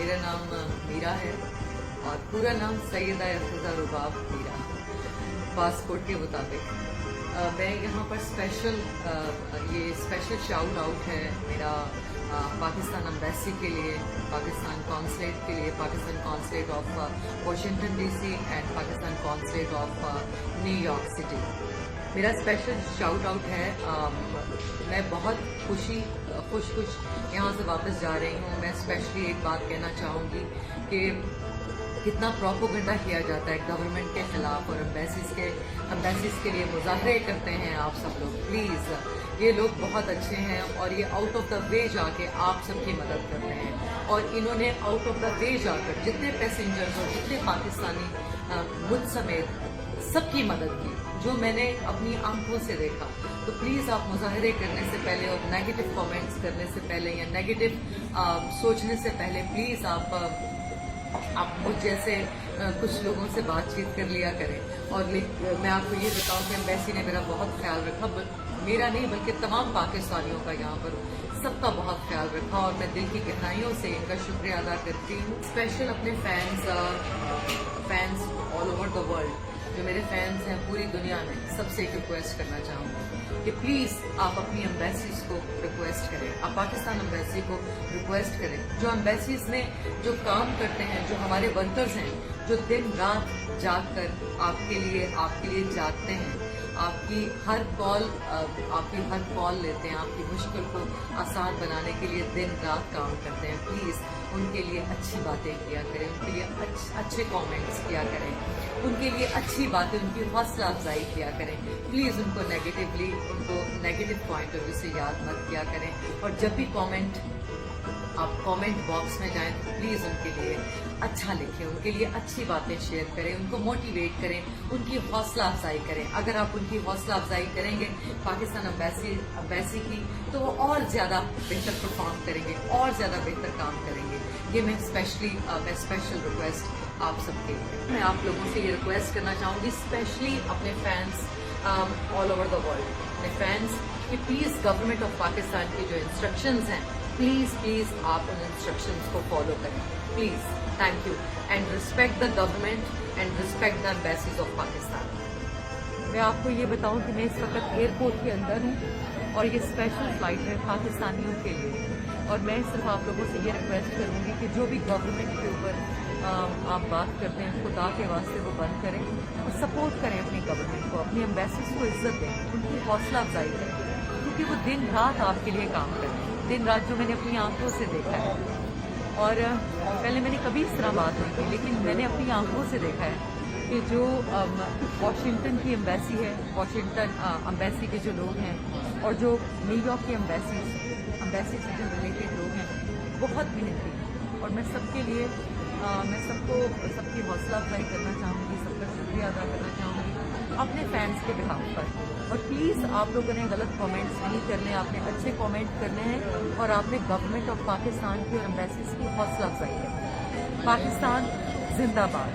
मेरा नाम मीरा है और पूरा नाम सैयदा अफरोज़ा रुबाब मीरा, पासपोर्ट के मुताबिक। मैं यहाँ पर स्पेशल शाउट आउट है मेरा पाकिस्तान एम्बेसी के लिए, पाकिस्तान कॉन्सुलेट के लिए, Pakistan consulate of Washington DC and Pakistan consulate of New York city. मेरा स्पेशल शाउट आउट है। मैं बहुत खुश यहाँ से वापस जा रही हूँ। मैं स्पेशली एक बात कहना चाहूँगी कि कितना प्रोपेगेंडा किया जाता है गवर्नमेंट के खिलाफ और एम्बेसीज के लिए मुजाहरे करते हैं आप सब लोग। प्लीज़, ये लोग बहुत अच्छे हैं और ये आउट ऑफ द वे जाके आप सबकी मदद करते हैं। और इन्होंने आउट ऑफ द वे जाकर जितने पैसेंजर्स और जितने पाकिस्तानी मुझ समेत सबकी मदद की, जो मैंने अपनी आंखों से देखा। तो प्लीज़ आप मुजाहरे करने से पहले और नेगेटिव कमेंट्स करने से पहले या नेगेटिव सोचने से पहले प्लीज़ आप मुझ जैसे कुछ लोगों से बातचीत कर लिया करें। और मैं आपको ये बताऊं कि एम्बेसी ने मेरा बहुत ख्याल रखा, मेरा नहीं बल्कि तमाम पाकिस्तानियों का यहाँ पर सबका बहुत ख्याल रखा और मैं दिल की गहराइयों से इनका शुक्रिया अदा करती हूँ। स्पेशल अपने fans all over the world, जो मेरे फैंस हैं पूरी दुनिया में, सबसे एक रिक्वेस्ट करना चाहूँगी कि प्लीज़ आप अपनी एम्बेसीज को रिक्वेस्ट करें, आप पाकिस्तान एम्बेसी को रिक्वेस्ट करें। जो एम्बेसीज में जो काम करते हैं, जो हमारे वर्कर्स हैं, जो दिन रात जाग कर आपके लिए जागते हैं, आपकी हर कॉल लेते हैं, आपकी मुश्किल को आसान बनाने के लिए दिन रात काम करते हैं। प्लीज़ उनके लिए अच्छी बातें किया करें, उनके लिए अच्छे कमेंट्स किया करें, उनके लिए अच्छी बातें, उनकी हौसला अफजाई किया करें। प्लीज़ उनको नेगेटिव पॉइंट ऑफ व्यू से याद मत किया करें। और जब भी आप कमेंट बॉक्स में जाएं तो प्लीज़ उनके लिए अच्छा लिखें, उनके लिए अच्छी बातें शेयर करें, उनको मोटिवेट करें, उनकी हौसला अफजाई करें। अगर आप उनकी हौसला अफजाई करेंगे पाकिस्तान एम्बेसी की, तो वो और ज़्यादा बेहतर परफॉर्म करेंगे, और ज़्यादा बेहतर काम करेंगे। ये मैं स्पेशल रिक्वेस्ट आप सबके लिए, मैं आप लोगों से ये रिक्वेस्ट करना चाहूँगी, स्पेशली अपने fans all over the world, अपने फैंस कि प्लीज़ गवर्नमेंट ऑफ पाकिस्तान की जो इंस्ट्रक्शंस हैं, प्लीज़ आप उन इंस्ट्रक्शंस को फॉलो करें। Please, thank you and respect the government and respect the embassies of Pakistan. मैं आपको ये बताऊं कि मैं इस वक्त एयरपोर्ट के अंदर हूँ और ये स्पेशल फ्लाइट है पाकिस्तानियों के लिए। और मैं सिर्फ आप लोगों से ये रिक्वेस्ट करूँगी कि जो भी गवर्नमेंट के ऊपर आप बात करते हैं, खुदा के वास्ते वो बंद करें और सपोर्ट करें अपनी गवर्नमेंट को, अपनी एम्बेसीज को इज्जत दें, उनकी हौसला अफजाई करें, क्योंकि वो दिन रात आपके लिए काम करते हैं। दिन रात जो मैंने अपनी आंखों से देखा है, और पहले मैंने कभी इस तरह बात नहीं की, लेकिन मैंने अपनी आंखों से देखा है कि जो वाशिंगटन की एम्बेसी है, वाशिंगटन एम्बेसी के जो लोग हैं और जो न्यूयॉर्क की एम्बेसी से जो रिलेटेड लोग हैं, बहुत मेहनती। और मैं सबके लिए सबकी हौसला अफजाई करना चाहूँगी, सबका शुक्रिया अदा करना चाहूँगी अपने फैंस के बिहाफ पर। और प्लीज़ आप लोगों ने गलत कमेंट्स नहीं करने, आपने अच्छे कमेंट करने हैं और आपने गवर्नमेंट ऑफ पाकिस्तान की और एम्बेसीज की हौसला अफजाई करनी है। पाकिस्तान जिंदाबाद।